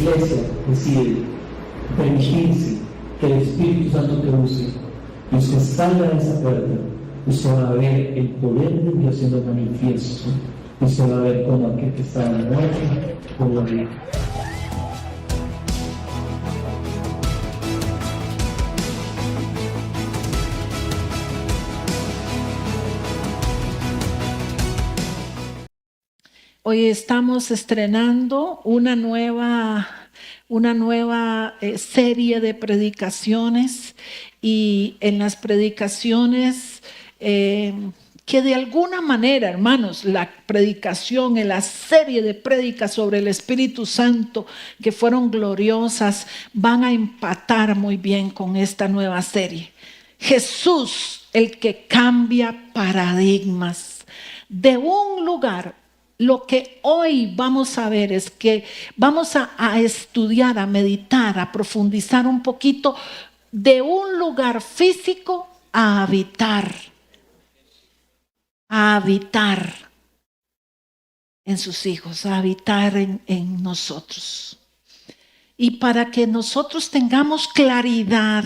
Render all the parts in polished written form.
iglesia decide permitirse que el Espíritu Santo te use, y usted salga de esa puerta, usted va a ver el poder de Dios siendo manifiesto. Usted va a ver cómo aquel que está en la muerte puede vivir. Hoy estamos estrenando una nueva serie de predicaciones, y en las predicaciones que de alguna manera, hermanos, la predicación, en la serie de prédicas sobre el Espíritu Santo que fueron gloriosas, van a empatar muy bien con esta nueva serie. Jesús, el que cambia paradigmas. De un lugar, lo que hoy vamos a ver es que vamos a estudiar, a meditar, a profundizar un poquito de un lugar físico a habitar en sus hijos, a habitar en nosotros. Y para que nosotros tengamos claridad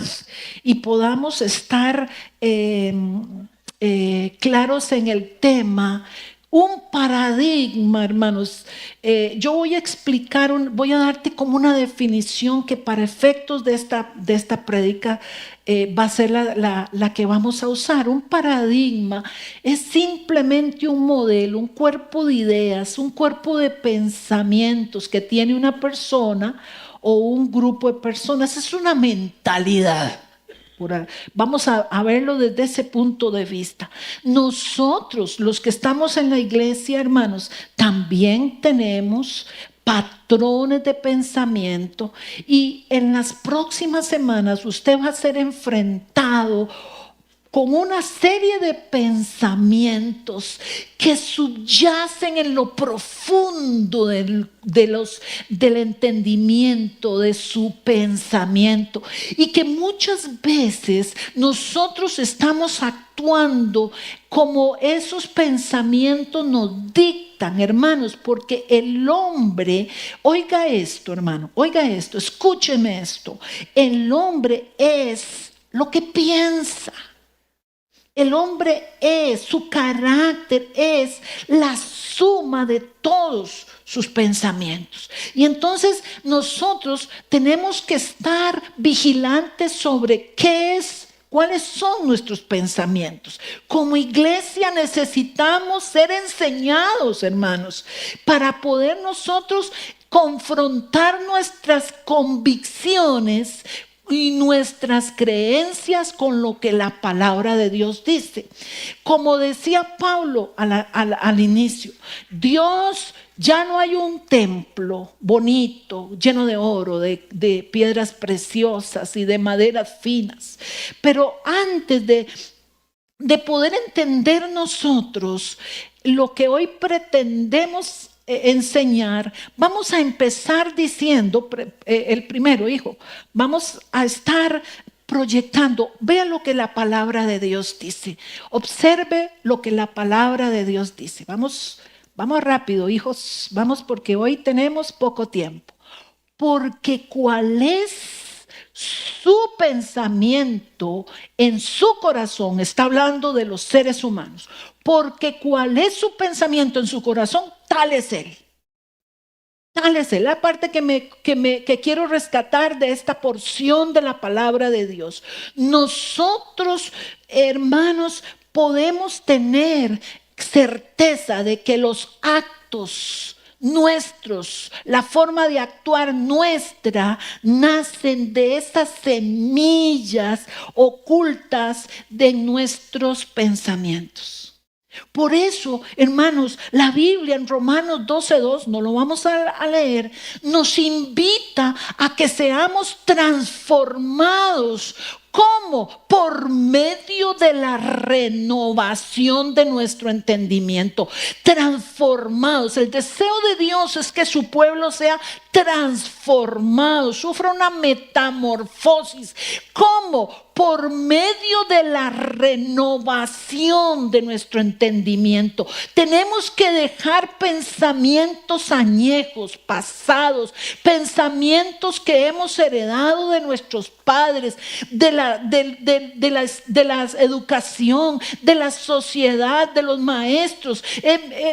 y podamos estar claros en el tema, un paradigma, hermanos. Yo voy a explicar, voy a darte como una definición que para efectos de esta prédica va a ser la que vamos a usar. Un paradigma es simplemente un modelo, un cuerpo de ideas, un cuerpo de pensamientos que tiene una persona o un grupo de personas. Es una mentalidad. Vamos a verlo desde ese punto de vista. Nosotros, los que estamos en la iglesia, hermanos, también tenemos patrones de pensamiento, y en las próximas semanas usted va a ser enfrentado con una serie de pensamientos que subyacen en lo profundo del entendimiento de su pensamiento, y que muchas veces nosotros estamos actuando como esos pensamientos nos dictan, hermanos, porque el hombre, oiga esto, hermano, oiga esto, escúcheme esto, el hombre es lo que piensa. El hombre su carácter es la suma de todos sus pensamientos. Y entonces nosotros tenemos que estar vigilantes sobre cuáles son nuestros pensamientos. Como iglesia necesitamos ser enseñados, hermanos, para poder nosotros confrontar nuestras convicciones y nuestras creencias con lo que la palabra de Dios dice. Como decía Pablo al inicio, Dios, ya no hay un templo bonito, lleno de oro, de piedras preciosas y de maderas finas. Pero antes de poder entender nosotros lo que hoy pretendemos enseñar, vamos a empezar diciendo, el primero, hijo, vamos a estar proyectando. Vea lo que la palabra de Dios dice, observe lo que la palabra de Dios dice. Vamos rápido, hijos, vamos, porque hoy tenemos poco tiempo. Porque cuál es su pensamiento en su corazón, está hablando de los seres humanos, porque cuál es su pensamiento en su corazón, tal es él. Tal es él. La parte que quiero rescatar de esta porción de la palabra de Dios. Nosotros, hermanos, podemos tener certeza de que los actos nuestros, la forma de actuar nuestra, nacen de esas semillas ocultas de nuestros pensamientos. Por eso, hermanos, la Biblia en Romanos 12:2, no lo vamos a leer, nos invita a que seamos transformados. ¿Cómo? Por medio de la renovación de nuestro entendimiento. Transformados. El deseo de Dios es que su pueblo sea transformado, sufra una metamorfosis. ¿Cómo? por medio de la renovación de nuestro entendimiento. Tenemos que dejar pensamientos añejos, pasados, pensamientos que hemos heredado de nuestros padres, de la educación, de la sociedad, de los maestros.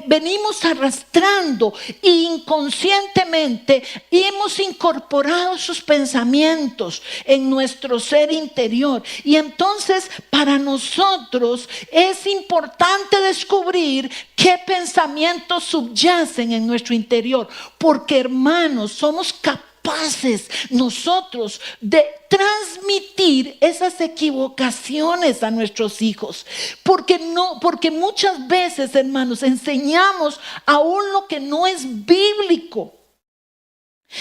Venimos arrastrando inconscientemente y hemos incorporado sus pensamientos en nuestro ser interior. Y entonces para nosotros es importante descubrir qué pensamientos subyacen en nuestro interior, porque hermanos, somos capaces nosotros de transmitir esas equivocaciones a nuestros hijos, porque muchas veces, hermanos, enseñamos aún lo que no es bíblico.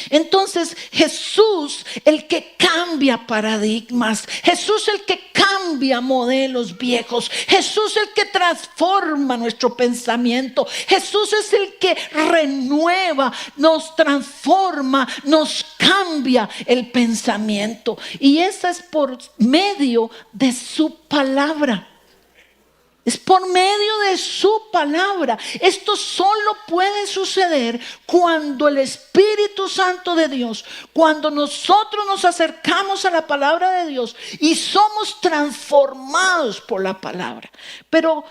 Entonces Jesús, el que cambia paradigmas, Jesús el que cambia modelos viejos, Jesús el que transforma nuestro pensamiento, Jesús es el que renueva, nos transforma, nos cambia el pensamiento, y eso es por medio de su palabra. Es por medio de su palabra. Esto solo puede suceder cuando el Espíritu Santo de Dios, cuando nosotros nos acercamos a la palabra de Dios y somos transformados por la palabra. Pero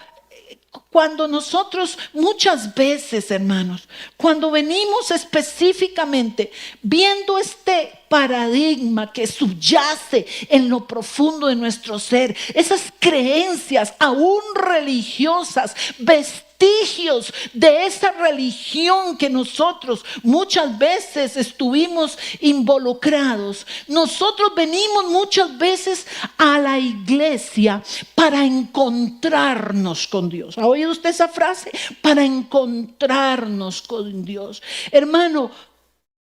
cuando nosotros muchas veces, hermanos, cuando venimos específicamente viendo este paradigma que subyace en lo profundo de nuestro ser, esas creencias aún religiosas, vestigios de esa religión que nosotros muchas veces estuvimos involucrados, nosotros venimos muchas veces a la iglesia para encontrarnos con Dios. ¿Ha oído usted esa frase? Para encontrarnos con Dios. Hermano,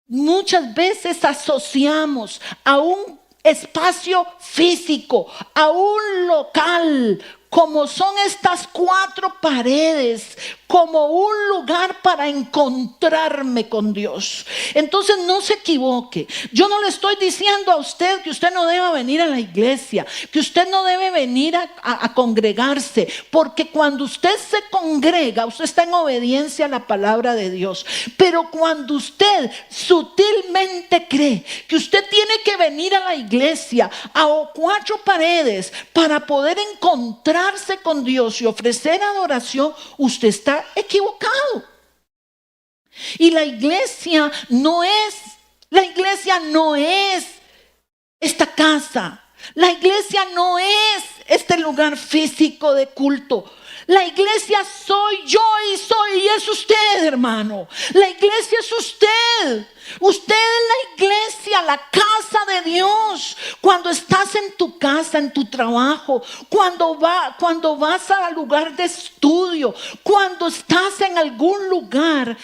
muchas veces asociamos a un espacio físico, a un local, como son estas 4 paredes, como un lugar para encontrarme con Dios. Entonces no se equivoque. Yo no le estoy diciendo a usted que usted no deba venir a la iglesia, que usted no debe venir a congregarse, porque cuando usted se congrega, usted está en obediencia a la palabra de Dios. Pero cuando usted sutilmente cree que usted tiene que venir a la iglesia, a 4 paredes, para poder encontrarse con Dios y ofrecer adoración, usted está equivocado. Y la iglesia no es esta casa. La iglesia no es este lugar físico de culto. La iglesia soy yo y es usted, hermano. La iglesia es usted. Usted es la iglesia, la casa de Dios. Cuando estás en tu casa, en tu trabajo, cuando vas al lugar de estudio, cuando estás en algún lugar,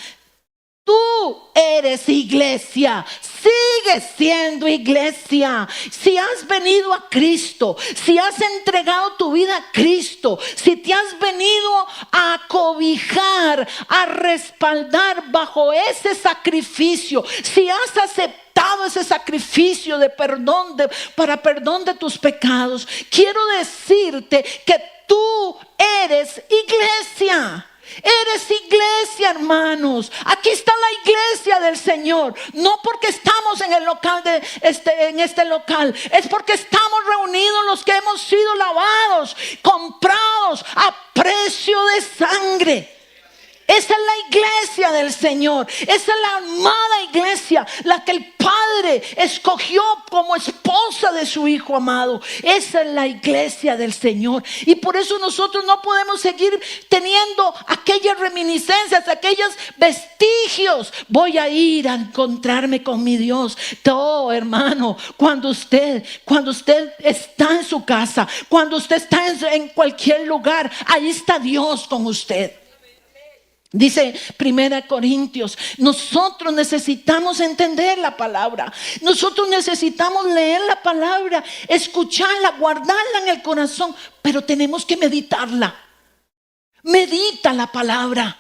tú eres iglesia, sigues siendo iglesia. Si has venido a Cristo, si has entregado tu vida a Cristo, si te has venido a cobijar, a respaldar bajo ese sacrificio, si has aceptado ese sacrificio de perdón, para perdón de tus pecados, quiero decirte que tú eres iglesia. Eres iglesia, hermanos. Aquí está la iglesia del Señor. No porque estamos en el local en este local, es porque estamos reunidos los que hemos sido lavados, comprados a precio de sangre. Esa es la iglesia del Señor. Esa es la amada iglesia, la que el Padre escogió como esposa de su Hijo amado. Esa es la iglesia del Señor. Y por eso nosotros no podemos seguir teniendo aquellas reminiscencias, aquellos vestigios. Voy a ir a encontrarme con mi Dios. No, hermano, cuando usted está en su casa, cuando usted está en cualquier lugar, ahí está Dios con usted. Dice 1 Corintios, nosotros necesitamos entender la palabra. Nosotros necesitamos leer la palabra, escucharla, guardarla en el corazón, pero tenemos que meditarla. Medita la palabra.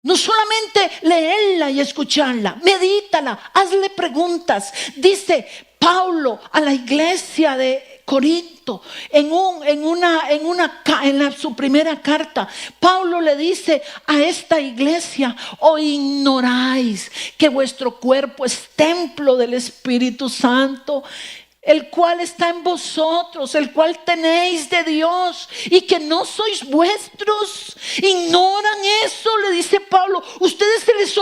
No solamente leerla y escucharla, medítala, hazle preguntas. Dice Pablo a la iglesia de Corinto, en su primera carta, Pablo le dice a esta iglesia: ¿o ignoráis que vuestro cuerpo es templo del Espíritu Santo, el cual está en vosotros, el cual tenéis de Dios, y que no sois vuestros? Ignoran eso, le dice Pablo. Ustedes se les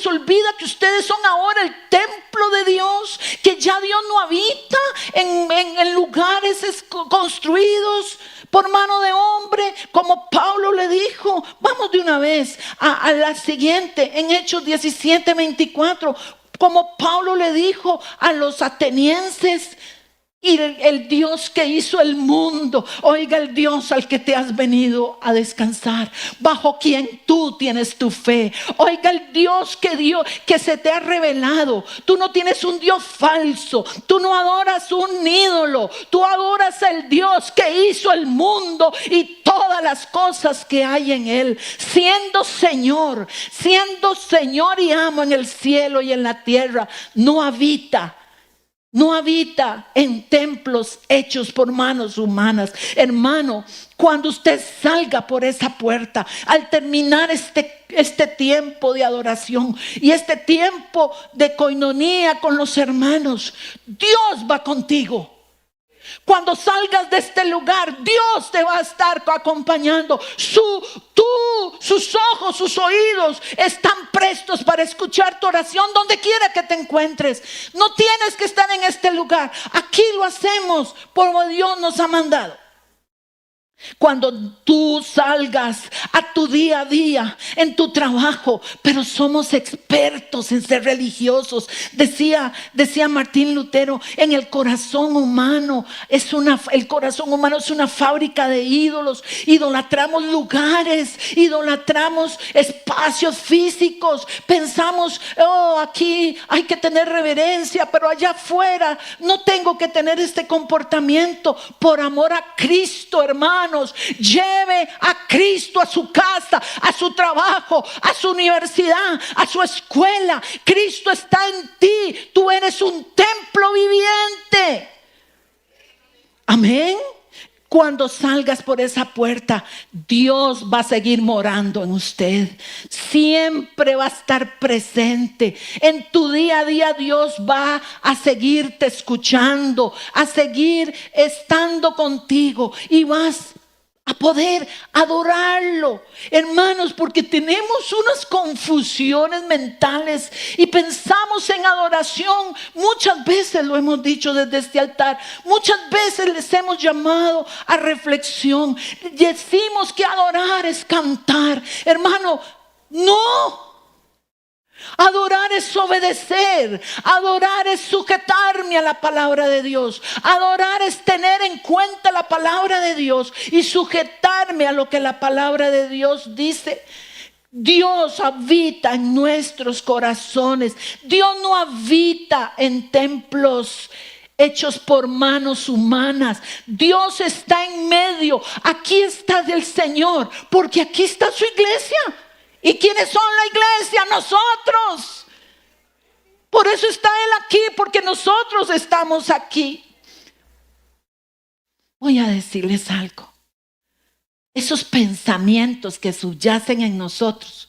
olvida que ustedes son ahora el templo de Dios, que ya Dios no habita en lugares construidos por mano de hombre, como Pablo le dijo. Vamos de una vez a la siguiente, en Hechos 17:24. Como Pablo le dijo a los atenienses: y el Dios que hizo el mundo, oiga, el Dios al que te has venido a descansar, bajo quien tú tienes tu fe. Oiga, el Dios que se te ha revelado. Tú no tienes un Dios falso, tú no adoras un ídolo, tú adoras al Dios que hizo el mundo y todas las cosas que hay en él, siendo Señor y amo en el cielo y en la tierra. No habita en templos hechos por manos humanas. Hermano, cuando usted salga por esa puerta, al terminar este tiempo de adoración y este tiempo de coinonía con los hermanos, Dios va contigo. Cuando salgas de este lugar, Dios te va a estar acompañando. Sus ojos, sus oídos están prestos para escuchar tu oración donde quiera que te encuentres. No tienes que estar en este lugar. Aquí lo hacemos como Dios nos ha mandado. Cuando tú salgas a tu día a día, en tu trabajo, pero somos expertos en ser religiosos. Decía Martín Lutero: en el corazón humano el corazón humano es una fábrica de ídolos. Idolatramos lugares, idolatramos espacios físicos. Pensamos: aquí hay que tener reverencia, pero allá afuera no tengo que tener este comportamiento. Por amor a Cristo, hermanos, lleve a Cristo a su casa, a su trabajo, a su universidad, a su escuela. Cristo está en ti. Tú eres un templo viviente. Amén. Cuando salgas por esa puerta, Dios va a seguir morando en usted. Siempre va a estar presente. En tu día a día Dios va a seguirte escuchando, a seguir estando contigo, y vas a poder adorarlo, hermanos, porque tenemos unas confusiones mentales y pensamos en adoración. Muchas veces lo hemos dicho desde este altar, muchas veces les hemos llamado a reflexión. Decimos que adorar es cantar. Hermano, no. Adorar es obedecer. Adorar es sujetarme a la palabra de Dios. Adorar es tener en cuenta la palabra de Dios y sujetarme a lo que la palabra de Dios dice. Dios habita en nuestros corazones. Dios no habita en templos hechos por manos humanas. Dios está en medio. Aquí está el Señor, porque aquí está su iglesia. ¿Y quiénes son la iglesia? Nosotros. Por eso está Él aquí, porque nosotros estamos aquí. Voy a decirles algo. Esos pensamientos que subyacen en nosotros,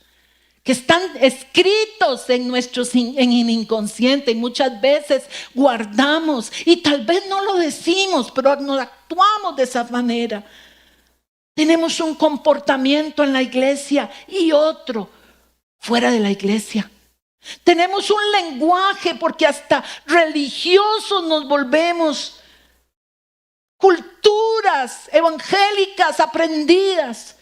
que están escritos en el inconsciente, y muchas veces guardamos, y tal vez no lo decimos, pero no actuamos de esa manera. Tenemos un comportamiento en la iglesia y otro fuera de la iglesia. Tenemos un lenguaje, porque hasta religiosos nos volvemos. Culturas evangélicas aprendidas.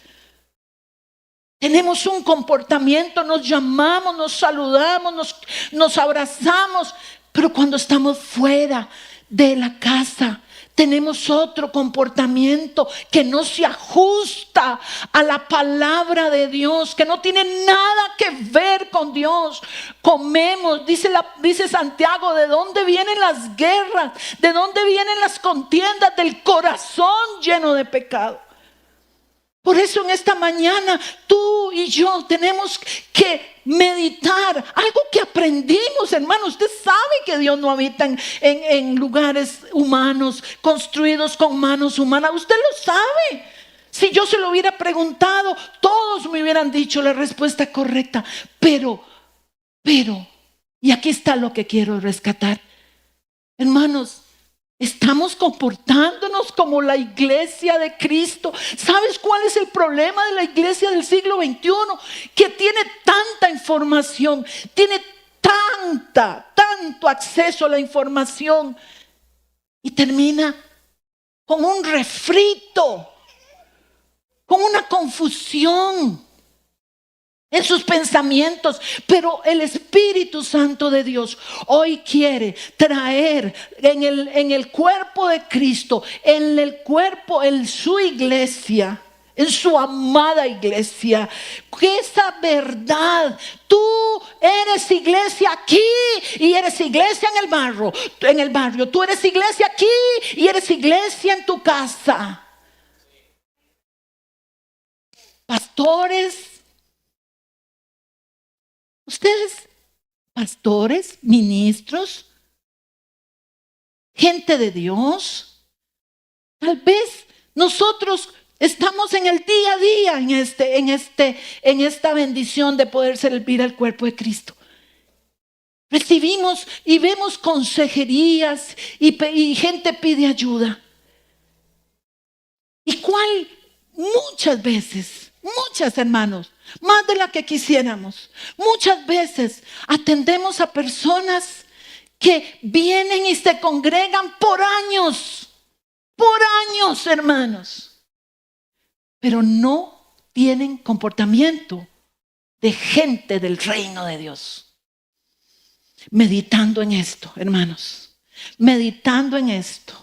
Tenemos un comportamiento, nos llamamos, nos saludamos, nos abrazamos, pero cuando estamos fuera de la casa, tenemos otro comportamiento que no se ajusta a la palabra de Dios, que no tiene nada que ver con Dios. Comemos, dice Santiago, ¿de dónde vienen las guerras? ¿De dónde vienen las contiendas? Del corazón lleno de pecado. Por eso en esta mañana tú y yo tenemos que meditar algo que aprendimos, hermano. Usted sabe que Dios no habita en lugares humanos, construidos con manos humanas. Usted lo sabe. Si yo se lo hubiera preguntado, todos me hubieran dicho la respuesta correcta. Pero, y aquí está lo que quiero rescatar. Hermanos, estamos comportándonos como la iglesia de Cristo. ¿Sabes cuál es el problema de la iglesia del siglo XXI? Que tiene tanta información, tiene tanto acceso a la información y termina con un refrito, con una confusión en sus pensamientos. Pero el Espíritu Santo de Dios hoy quiere traer en el cuerpo de Cristo, en el cuerpo, en su iglesia, en su amada iglesia, que esa verdad, tú eres iglesia aquí y eres iglesia en el barrio, tú eres iglesia aquí y eres iglesia en tu casa. Pastores, ustedes, pastores, ministros, gente de Dios, tal vez nosotros estamos en el día a día en esta bendición de poder servir al cuerpo de Cristo. Recibimos y vemos consejerías y gente pide ayuda. ¿Y cuál? Muchas hermanos, más de la que quisiéramos. Muchas veces atendemos a personas que vienen y se congregan por años, hermanos, pero no tienen comportamiento de gente del reino de Dios. Meditando en esto, hermanos, meditando en esto,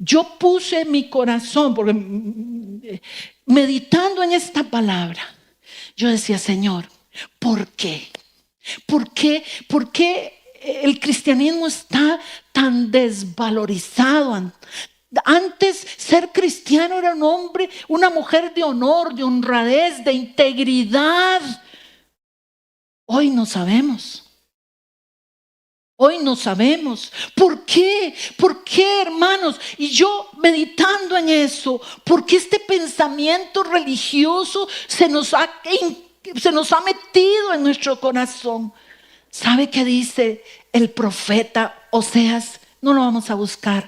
yo puse mi corazón, porque meditando en esta palabra, yo decía, Señor, ¿por qué? ¿Por qué el cristianismo está tan desvalorizado? Antes ser cristiano era un hombre, una mujer de honor, de honradez, de integridad. Hoy no sabemos. ¿Por qué? ¿Por qué, hermanos? Y yo meditando en eso, ¿por qué este pensamiento religioso se nos ha metido en nuestro corazón? ¿Sabe qué dice el profeta Oseas? No lo vamos a buscar.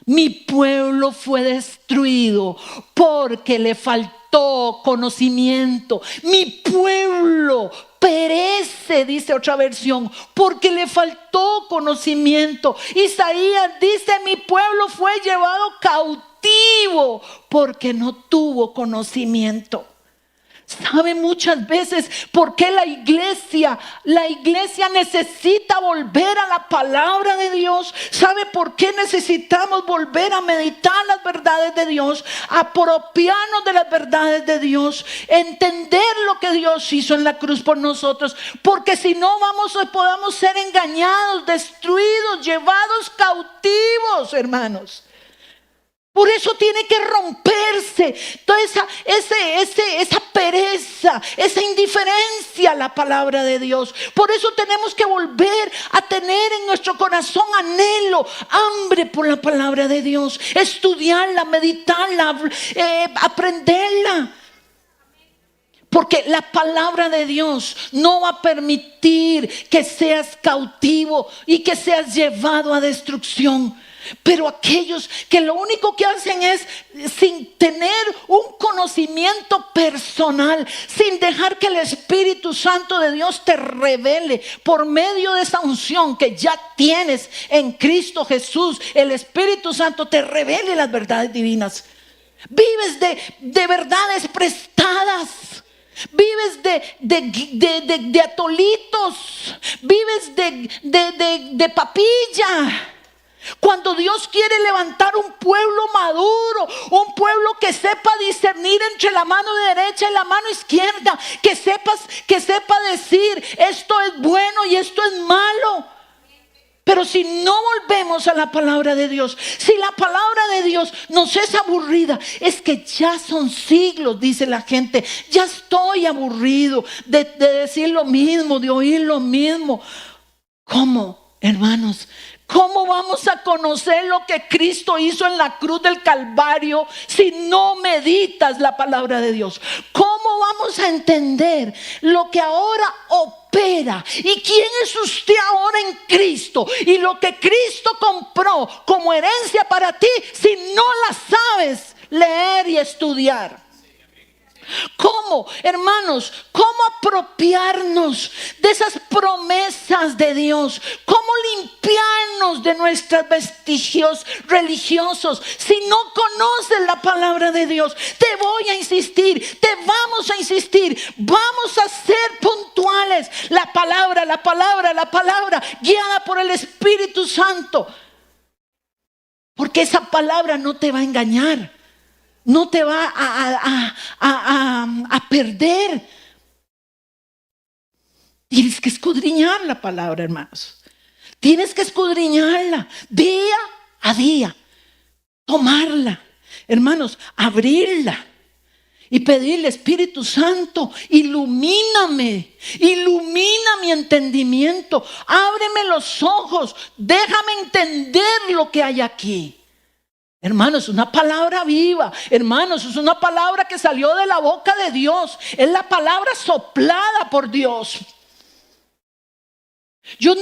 Mi pueblo fue destruido porque le faltó conocimiento. Mi pueblo perece, dice otra versión, porque le faltó conocimiento. Isaías dice, mi pueblo fue llevado cautivo porque no tuvo conocimiento. ¿Sabe muchas veces por qué la iglesia necesita volver a la palabra de Dios? ¿Sabe por qué necesitamos volver a meditar las verdades de Dios? Apropiarnos de las verdades de Dios, entender lo que Dios hizo en la cruz por nosotros, porque si no podamos ser engañados, destruidos, llevados cautivos, hermanos. Por eso tiene que romperse toda esa pereza, esa indiferencia a la palabra de Dios. Por eso tenemos que volver a tener en nuestro corazón anhelo, hambre por la palabra de Dios. Estudiarla, meditarla, aprenderla. Porque la palabra de Dios no va a permitir que seas cautivo y que seas llevado a destrucción. Pero aquellos que lo único que hacen es, sin tener un conocimiento personal, sin dejar que el Espíritu Santo de Dios te revele por medio de esa unción que ya tienes en Cristo Jesús, el Espíritu Santo te revele las verdades divinas. Vives de verdades prestadas. Vives de atolitos. Vives de papilla. Cuando Dios quiere levantar un pueblo maduro, un pueblo que sepa discernir entre la mano derecha y la mano izquierda, que sepa decir esto es bueno y esto es malo. Pero si no volvemos a la palabra de Dios, si la palabra de Dios nos es aburrida, es que ya son siglos, dice la gente, ya estoy aburrido de decir lo mismo, de oír lo mismo. ¿Cómo, hermanos? ¿Cómo vamos a conocer lo que Cristo hizo en la cruz del Calvario si no meditas la palabra de Dios? ¿Cómo vamos a entender lo que ahora opera y quién es usted ahora en Cristo y lo que Cristo compró como herencia para ti si no la sabes leer y estudiar? ¿Cómo, hermanos? ¿Cómo apropiarnos de esas promesas de Dios? ¿Cómo limpiarnos de nuestros vestigios religiosos si no conoces la palabra de Dios? Te voy a insistir, te vamos a insistir, vamos a ser puntuales. La palabra, guiada por el Espíritu Santo. Porque esa palabra no te va a engañar. No te va a perder. Tienes que escudriñar la palabra, hermanos. Tienes que escudriñarla día a día. Tomarla, hermanos, abrirla y pedirle: Espíritu Santo, ilumíname, ilumina mi entendimiento, ábreme los ojos, déjame entender lo que hay aquí. Hermanos, es una palabra viva. Hermanos, es una palabra que salió de la boca de Dios. Es la palabra soplada por Dios. Yo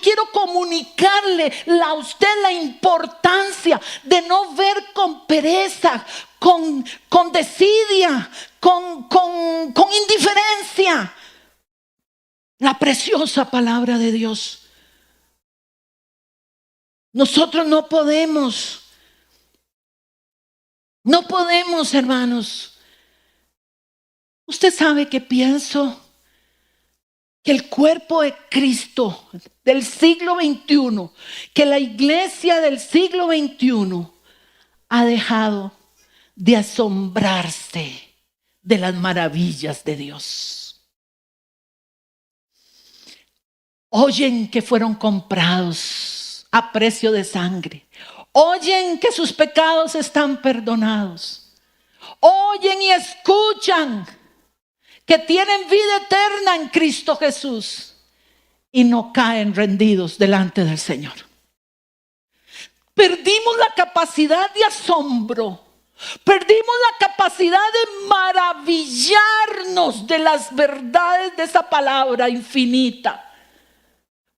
quiero comunicarle a usted la importancia de no ver con pereza, con desidia, con indiferencia la preciosa palabra de Dios. Nosotros no podemos, hermanos. Usted sabe que pienso que el cuerpo de Cristo del siglo XXI, que la iglesia del siglo XXI ha dejado de asombrarse de las maravillas de Dios. Oyen que fueron comprados a precio de sangre. Oyen que sus pecados están perdonados. Oyen y escuchan que tienen vida eterna en Cristo Jesús y no caen rendidos delante del Señor. Perdimos la capacidad de asombro. Perdimos la capacidad de maravillarnos de las verdades de esa palabra infinita.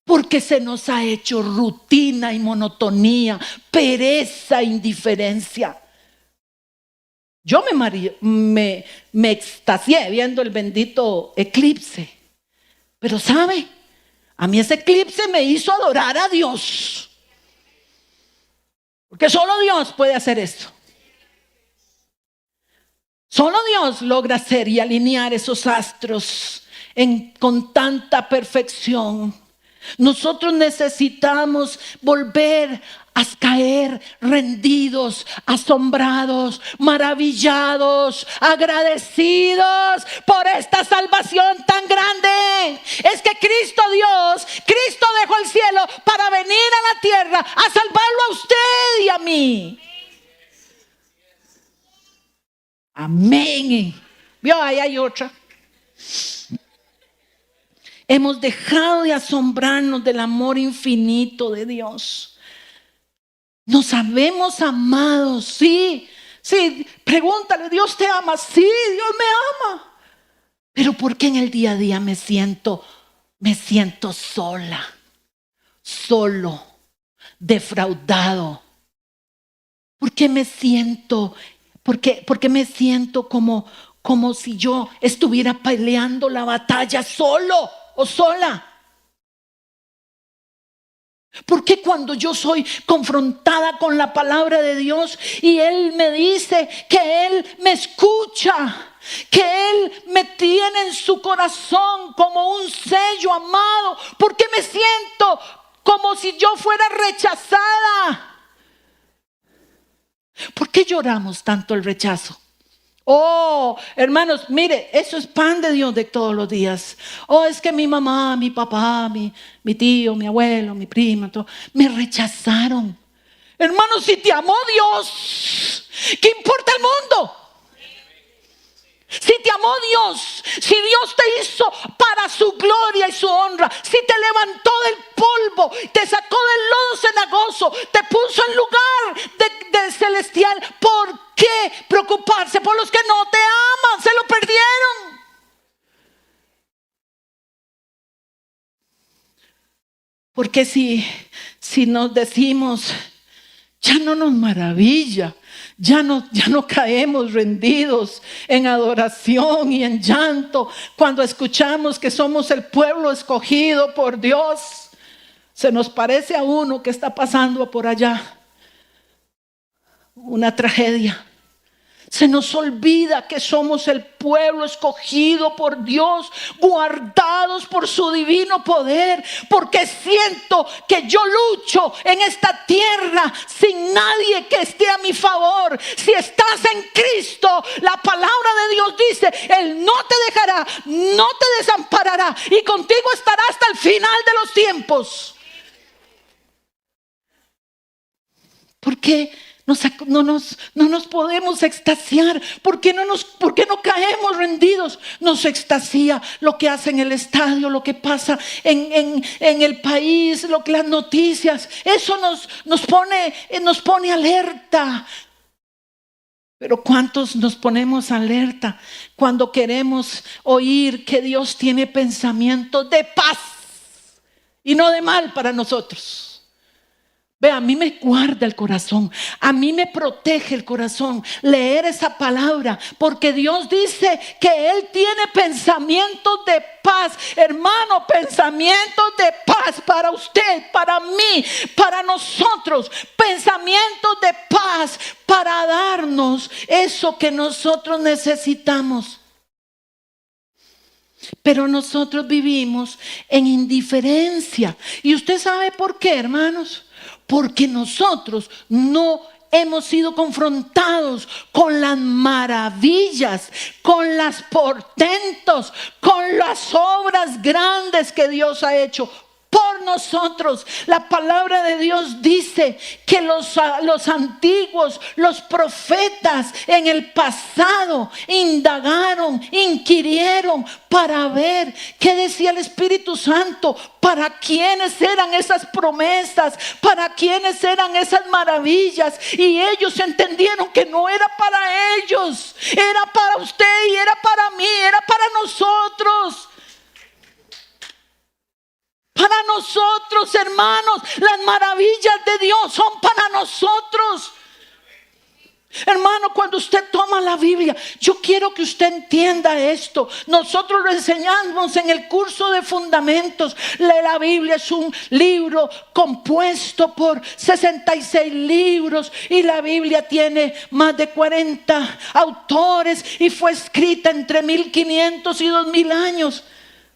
Porque se nos ha hecho rutina y monotonía, pereza, indiferencia. Yo me extasié viendo el bendito eclipse. Pero ¿sabe? A mí ese eclipse me hizo adorar a Dios. Porque solo Dios puede hacer esto. Solo Dios logra hacer y alinear esos astros con tanta perfección. Nosotros necesitamos volver a caer rendidos, asombrados, maravillados, agradecidos por esta salvación tan grande. Es que Cristo dejó el cielo para venir a la tierra a salvarlo a usted y a mí. Amén. ¿Vio? Ahí hay otra. Hemos dejado de asombrarnos del amor infinito de Dios. Nos sabemos amados, sí. Pregúntale, ¿Dios te ama? Sí, Dios me ama. Pero ¿por qué en el día a día me siento sola, solo, defraudado? ¿Por qué me siento como si yo estuviera peleando la batalla solo o sola? Porque cuando yo soy confrontada con la palabra de Dios y Él me dice que Él me escucha, que Él me tiene en su corazón como un sello amado, ¿por qué me siento como si yo fuera rechazada? ¿Por qué lloramos tanto el rechazo? Oh, hermanos, mire, eso es pan de Dios de todos los días. Oh, es que mi mamá, mi papá, mi tío, mi abuelo, mi prima, todo, me rechazaron. Hermanos, si te amó Dios, ¿qué importa el mundo? Si te amó Dios, si Dios te hizo para su gloria y su honra, si te levantó del polvo, te sacó del lodo cenagoso, te puso en lugar de celestial, ¿por qué preocuparse por los que no te aman? Se lo perdieron. Porque si nos decimos, ya no nos maravilla, ya no caemos rendidos en adoración y en llanto cuando escuchamos que somos el pueblo escogido por Dios. Se nos parece a uno que está pasando por allá una tragedia. Se nos olvida que somos el pueblo escogido por Dios, guardados por su divino poder, porque siento que yo lucho en esta tierra sin nadie que esté a mi favor. Si estás en Cristo, la palabra de Dios dice, Él no te dejará, no te desamparará y contigo estará hasta el final de los tiempos. ¿Por qué no nos podemos extasiar? ¿Por qué no caemos rendidos? Nos extasia lo que hace en el estadio, lo que pasa en el país, las noticias. Eso nos pone alerta. Pero ¿cuántos nos ponemos alerta cuando queremos oír que Dios tiene pensamientos de paz y no de mal para nosotros? Ve, a mí me guarda el corazón, a mí me protege el corazón leer esa palabra, porque Dios dice que Él tiene pensamientos de paz. Hermano, pensamientos de paz para usted, para mí, para nosotros. Pensamientos de paz para darnos eso que nosotros necesitamos. Pero nosotros vivimos en indiferencia. ¿Y usted sabe por qué, hermanos? Porque nosotros no hemos sido confrontados con las maravillas, con los portentos, con las obras grandes que Dios ha hecho por nosotros. La palabra de Dios dice que los antiguos, los profetas en el pasado indagaron, inquirieron para ver qué decía el Espíritu Santo, para quiénes eran esas promesas, para quiénes eran esas maravillas, y ellos entendieron que no era para ellos, era para usted y era para mí, era para nosotros. Para nosotros, hermanos, las maravillas de Dios son para nosotros. Hermano, cuando usted toma la Biblia, yo quiero que usted entienda esto. Nosotros lo enseñamos en el curso de fundamentos. La Biblia es un libro compuesto por 66 libros y la Biblia tiene más de 40 autores y fue escrita entre 1500 y 2000 años.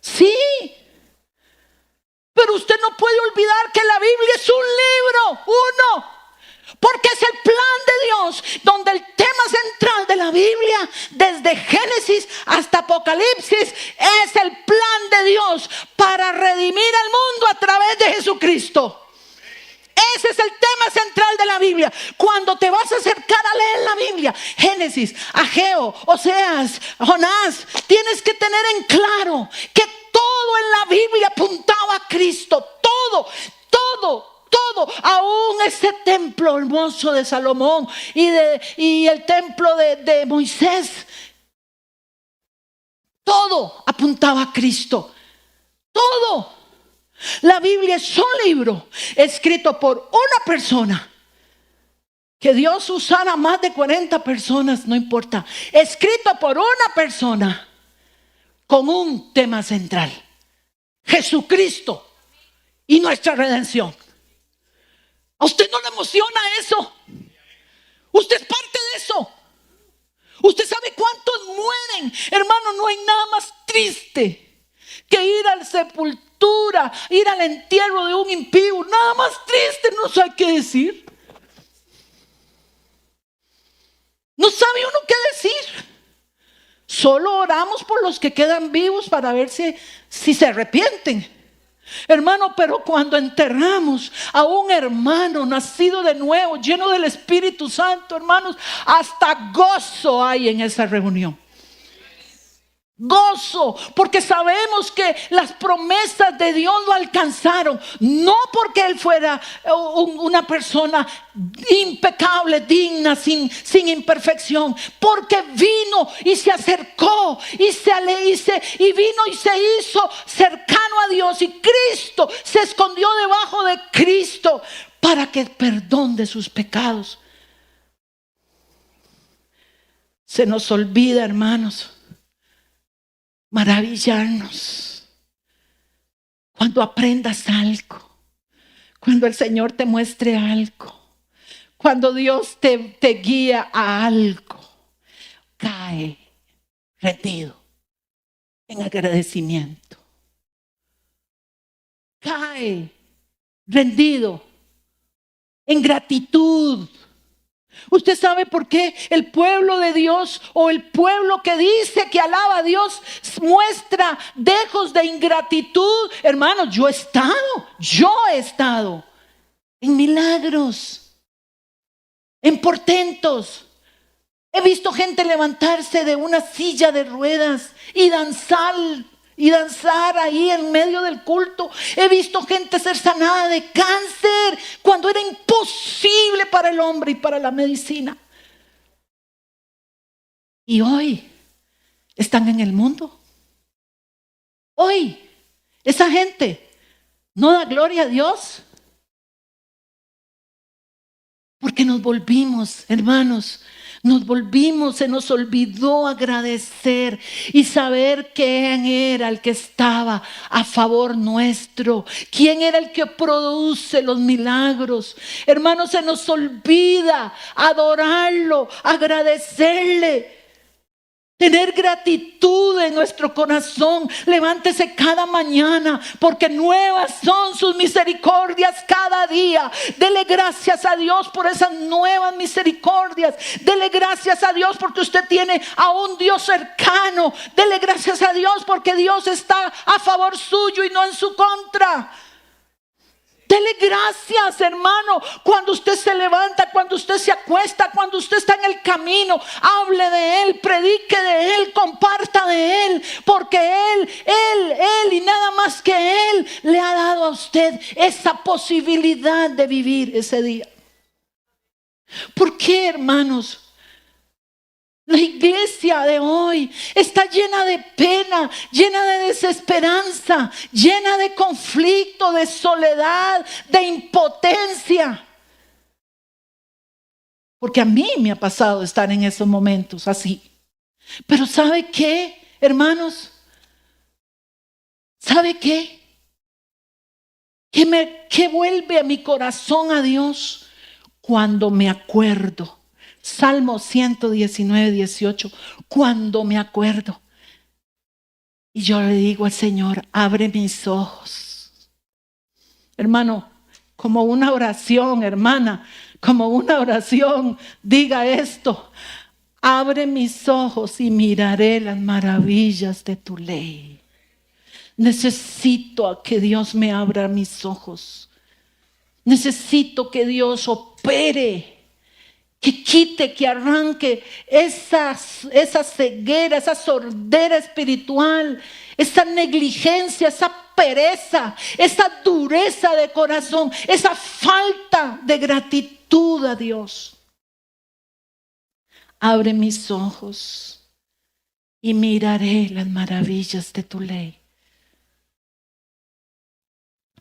Sí. Pero usted no puede olvidar que la Biblia es un libro, uno, porque es el plan de Dios, donde el tema central de la Biblia, desde Génesis hasta Apocalipsis, es el plan de Dios para redimir al mundo a través de Jesucristo. Ese es el tema central de la Biblia. Cuando te vas a acercar a leer la Biblia, Génesis, Ageo, Oseas, Jonás, tienes que tener en claro que todo en la Biblia apuntaba a Cristo. Todo, aún ese templo hermoso de Salomón y el templo de Moisés, todo apuntaba a Cristo. Todo. La Biblia es un libro escrito por una persona. Que Dios usara más de 40 personas, no importa. Escrito por una persona con un tema central: Jesucristo y nuestra redención. ¿A usted no le emociona eso? Usted es parte de eso. Usted sabe cuántos mueren. Hermano, no hay nada más triste que ir al sepultura, ir al entierro de un impío. Nada más triste, no sabe qué decir. No sabe uno qué decir. Solo oramos por los que quedan vivos para ver si se arrepienten. Hermano, pero cuando enterramos a un hermano nacido de nuevo, lleno del Espíritu Santo, hermanos, hasta gozo hay en esa reunión. Gozo, porque sabemos que las promesas de Dios lo alcanzaron, no porque él fuera una persona impecable, digna, sin imperfección, porque vino y se acercó y vino y se hizo cercano a Dios, y Cristo se escondió debajo de Cristo para que perdón de sus pecados. Se nos olvida, hermanos, maravillarnos cuando aprendas algo, cuando el Señor te muestre algo, cuando Dios te guía a algo. Cae rendido en agradecimiento. Cae rendido en gratitud. ¿Usted sabe por qué el pueblo de Dios, o el pueblo que dice que alaba a Dios, muestra dejos de ingratitud? Hermanos, yo he estado en milagros, en portentos. He visto gente levantarse de una silla de ruedas y danzar ahí en medio del culto. He visto gente ser sanada de cáncer cuando era imposible para el hombre y para la medicina. Y hoy están en el mundo. Hoy esa gente no da gloria a Dios, porque nos volvimos, hermanos, se nos olvidó agradecer y saber quién era el que estaba a favor nuestro, quién era el que produce los milagros. Hermanos, se nos olvida adorarlo, agradecerle, tener gratitud en nuestro corazón. Levántese cada mañana, porque nuevas son sus misericordias cada día. Dele gracias a Dios por esas nuevas misericordias. Dele gracias a Dios porque usted tiene a un Dios cercano. Dele gracias a Dios porque Dios está a favor suyo y no en su contra. Dele gracias, hermano, cuando usted se levanta, cuando usted se acuesta, cuando usted está en el camino. Hable de Él, predique de Él, comparta de Él, porque Él y nada más que Él le ha dado a usted esa posibilidad de vivir ese día. ¿Por qué, hermanos? La iglesia de hoy está llena de pena, llena de desesperanza, llena de conflicto, de soledad, de impotencia. Porque a mí me ha pasado estar en esos momentos así. Pero ¿sabe qué, hermanos? ¿Sabe qué? ¿Qué vuelve a mi corazón a Dios? Cuando me acuerdo. Salmo 119, 18. Cuando me acuerdo. Y yo le digo al Señor, abre mis ojos. Hermano, como una oración, hermana, como una oración, diga esto. Abre mis ojos y miraré las maravillas de tu ley. Necesito que Dios me abra mis ojos. Necesito que Dios opere, que quite, que arranque esa ceguera, esa sordera espiritual, esa negligencia, esa pereza, esa dureza de corazón, esa falta de gratitud a Dios. Abre mis ojos y miraré las maravillas de tu ley.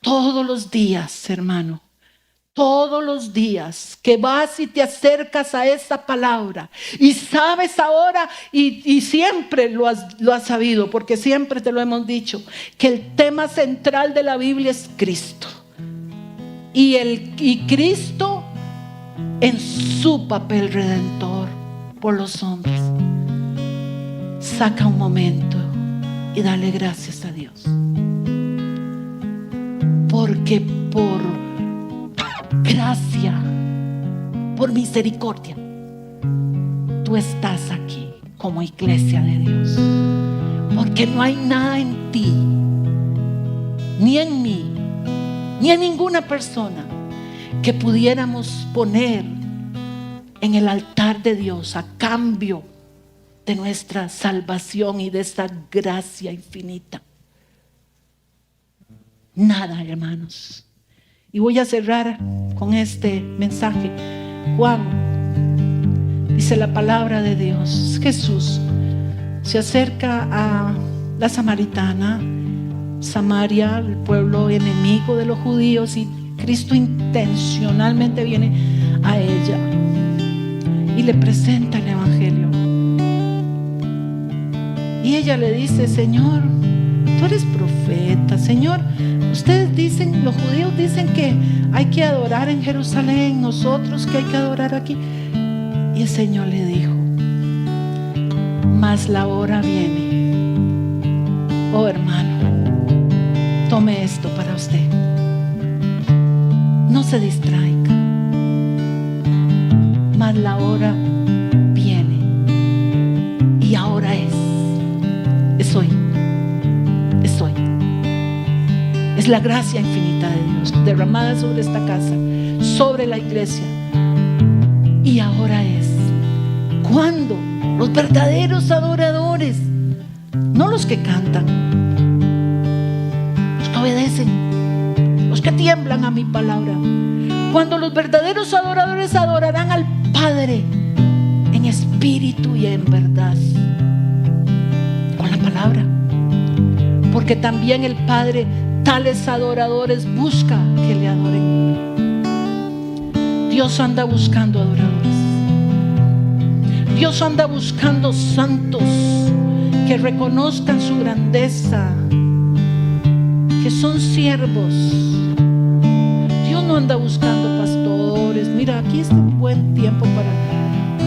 Todos los días, hermano. Todos los días que vas y te acercas a esa palabra y sabes ahora y siempre lo has sabido, porque siempre te lo hemos dicho, que el tema central de la Biblia es Cristo y Cristo en su papel redentor por los hombres. Saca un momento y dale gracias a Dios, porque por gracia, por misericordia, tú estás aquí como iglesia de Dios. Porque no hay nada en ti, ni en mí, ni en ninguna persona que pudiéramos poner en el altar de Dios a cambio de nuestra salvación y de esta gracia infinita. Nada, hermanos. Y voy a cerrar con este mensaje. Juan, dice la palabra de Dios, Jesús se acerca a la samaritana, Samaria, el pueblo enemigo de los judíos, y Cristo intencionalmente viene a ella y le presenta el evangelio. Y ella le dice: Señor, tú eres profeta. Señor, ustedes dicen, los judíos dicen que hay que adorar en Jerusalén, nosotros que hay que adorar aquí. Y el Señor le dijo: mas la hora viene. Oh hermano, tome esto para usted. No se distraiga. Mas la hora viene. Y ahora es. Es hoy. Es hoy. Es la gracia infinita de Dios derramada sobre esta casa, sobre la iglesia. Y ahora es cuando los verdaderos adoradores, no los que cantan, los que obedecen, los que tiemblan a mi palabra, cuando los verdaderos adoradores adorarán al Padre en espíritu y en verdad, con la palabra, porque también el Padre tales adoradores busca que le adoren. Dios anda buscando adoradores. Dios anda buscando santos que reconozcan su grandeza, que son siervos. Dios no anda buscando pastores. Mira, aquí es un buen tiempo para...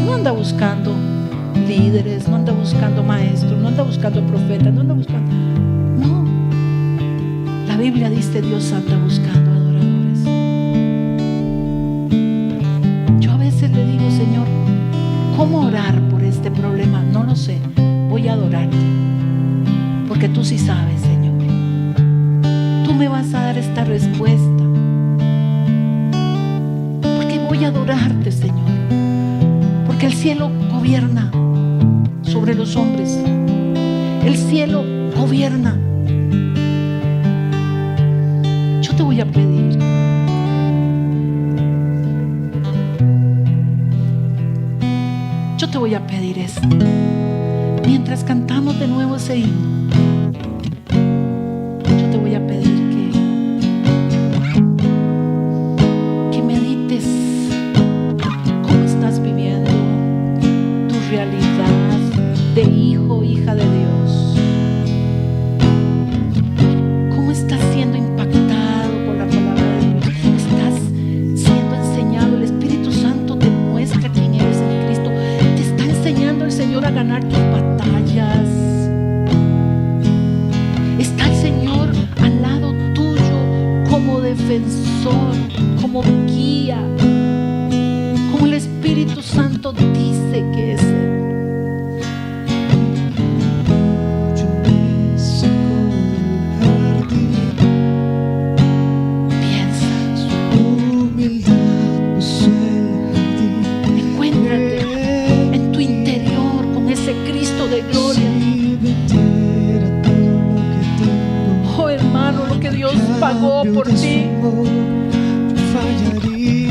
No anda buscando líderes, no anda buscando maestros, no anda buscando profetas, no anda buscando... No. La Biblia dice: Dios anda buscando adoradores. Yo a veces le digo: Señor, ¿cómo orar por este problema? No lo sé. Voy a adorarte, porque tú sí sabes, Señor. Tú me vas a dar esta respuesta, porque voy a adorarte, Señor. Porque el cielo gobierna sobre los hombres. El cielo gobierna. Yo te voy a pedir, yo te voy a pedir esto. Mientras cantamos de nuevo ese himno, yo te voy a pedir que medites cómo estás viviendo tu realidad de hijo, hija de Dios. Cómo estás siendo impactado por la palabra de Dios. Estás siendo enseñado. El Espíritu Santo te muestra quién eres en Cristo. Te está enseñando el Señor a ganar tus batallas. Está el Señor al lado tuyo como defensor, como guía, como el Espíritu Santo dice que es Él. Pagó por ti,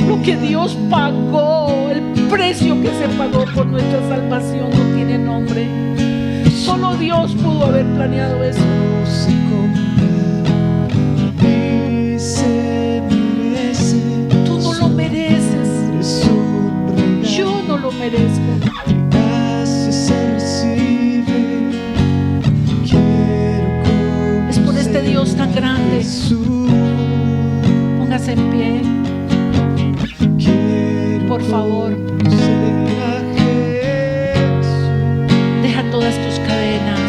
lo que Dios pagó, el precio que se pagó por nuestra salvación no tiene nombre. Solo Dios pudo haber planeado eso. Tú no lo mereces, yo no lo merezco. Es por este Dios tan grande. Póngase en pie, por favor. Deja todas tus cadenas.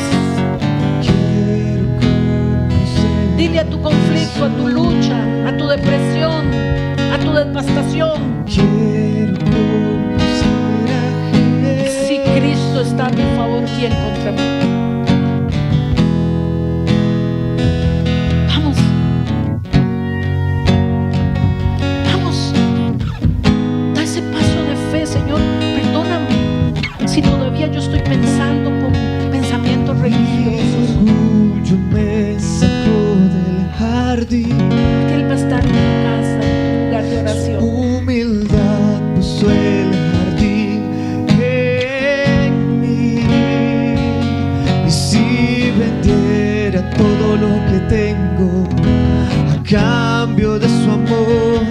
Dile a tu conflicto, a tu lucha, a tu depresión, a tu devastación: si Cristo está a mi favor, religiosos. Orgullo me sacó del jardín. Que Él va a estar en tu casa, en tu lugar de oración. Humildad puso el jardín en mí. Y si vendiera todo lo que tengo a cambio de su amor,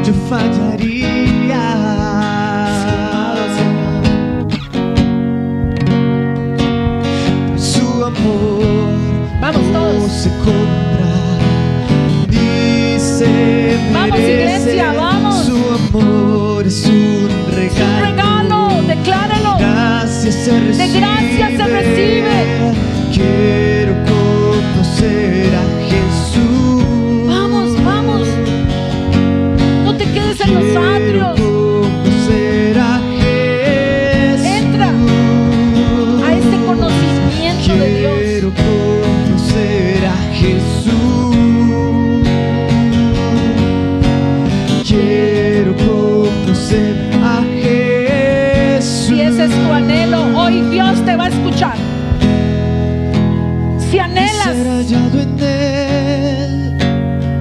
yo fallaría. Su amor Vamos no todos. se compra ni se Vamos, merece. iglesia, vamos. Su amor es un regalo. Un regalo, declárelo. Gracias se recibe. De gracia se recibe. Quiero conocer a Jesús. Vamos, vamos. No te quedes en los Quiero atrios. conocer a Jesús. Entra a este conocimiento de Dios. Quiero conocer a Jesús. Quiero conocer a Jesús. Si ese es tu anhelo, hoy Dios te va a escuchar. Si Ser anhelas, hallado en Él.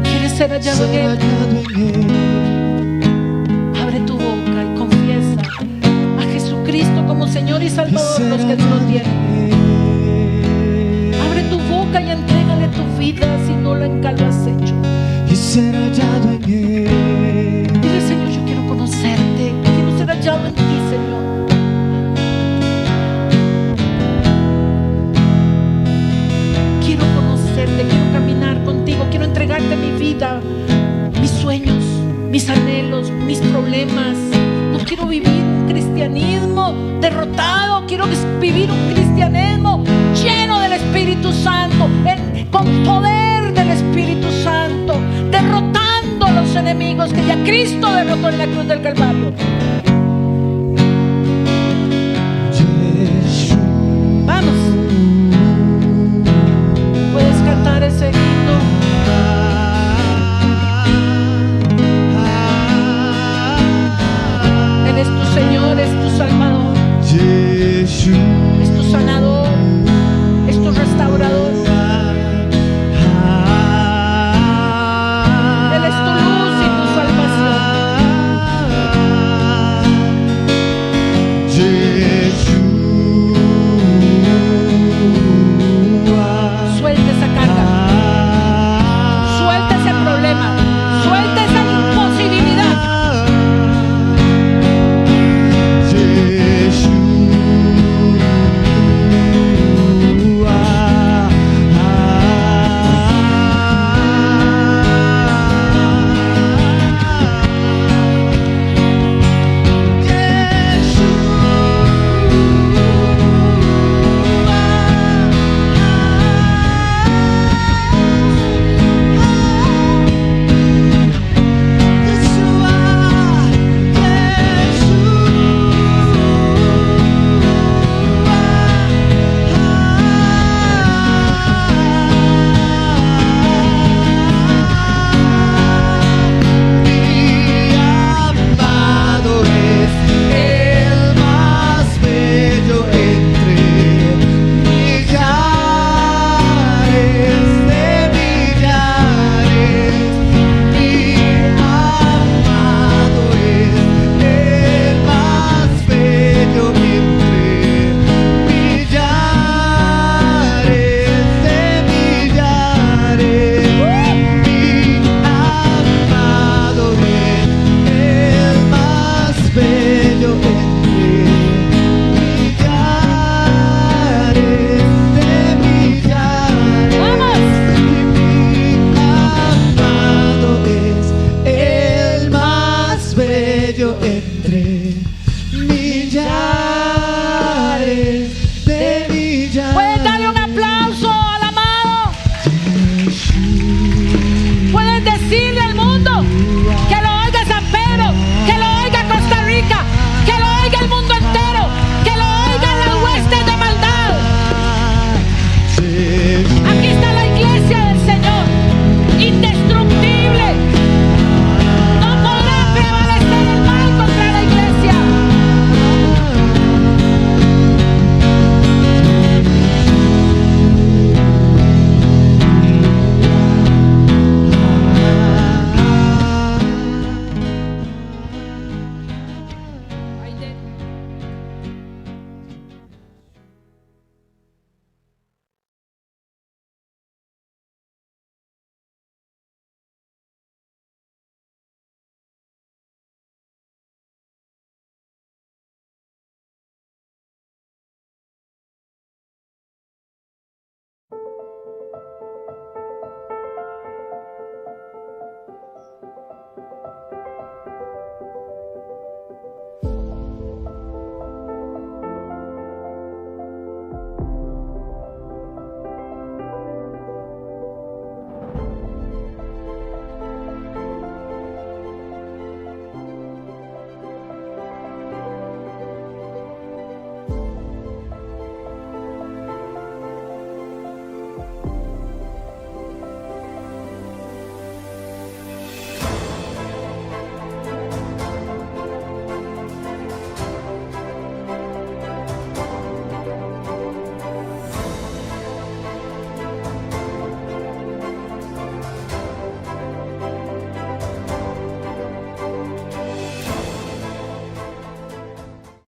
quieres ser hallado en Ser Él, hallado en Él. abre tu boca y confiesa a Jesucristo como Señor y Salvador los que no lo tienen. Abre tu boca y entrégale tu vida si no lo has hecho. Y ser hallado en Él. Dile, Señor, yo quiero conocerte, quiero ser hallado en ti, Señor. Quiero conocerte, quiero caminar contigo, quiero entregarte mi vida, mis sueños, mis anhelos, mis problemas. No quiero vivir un cristianismo derrotado, quiero vivir un cristianismo lleno del Espíritu Santo, con poder del Espíritu Santo, derrotando a los enemigos que ya Cristo derrotó en la cruz del Calvario.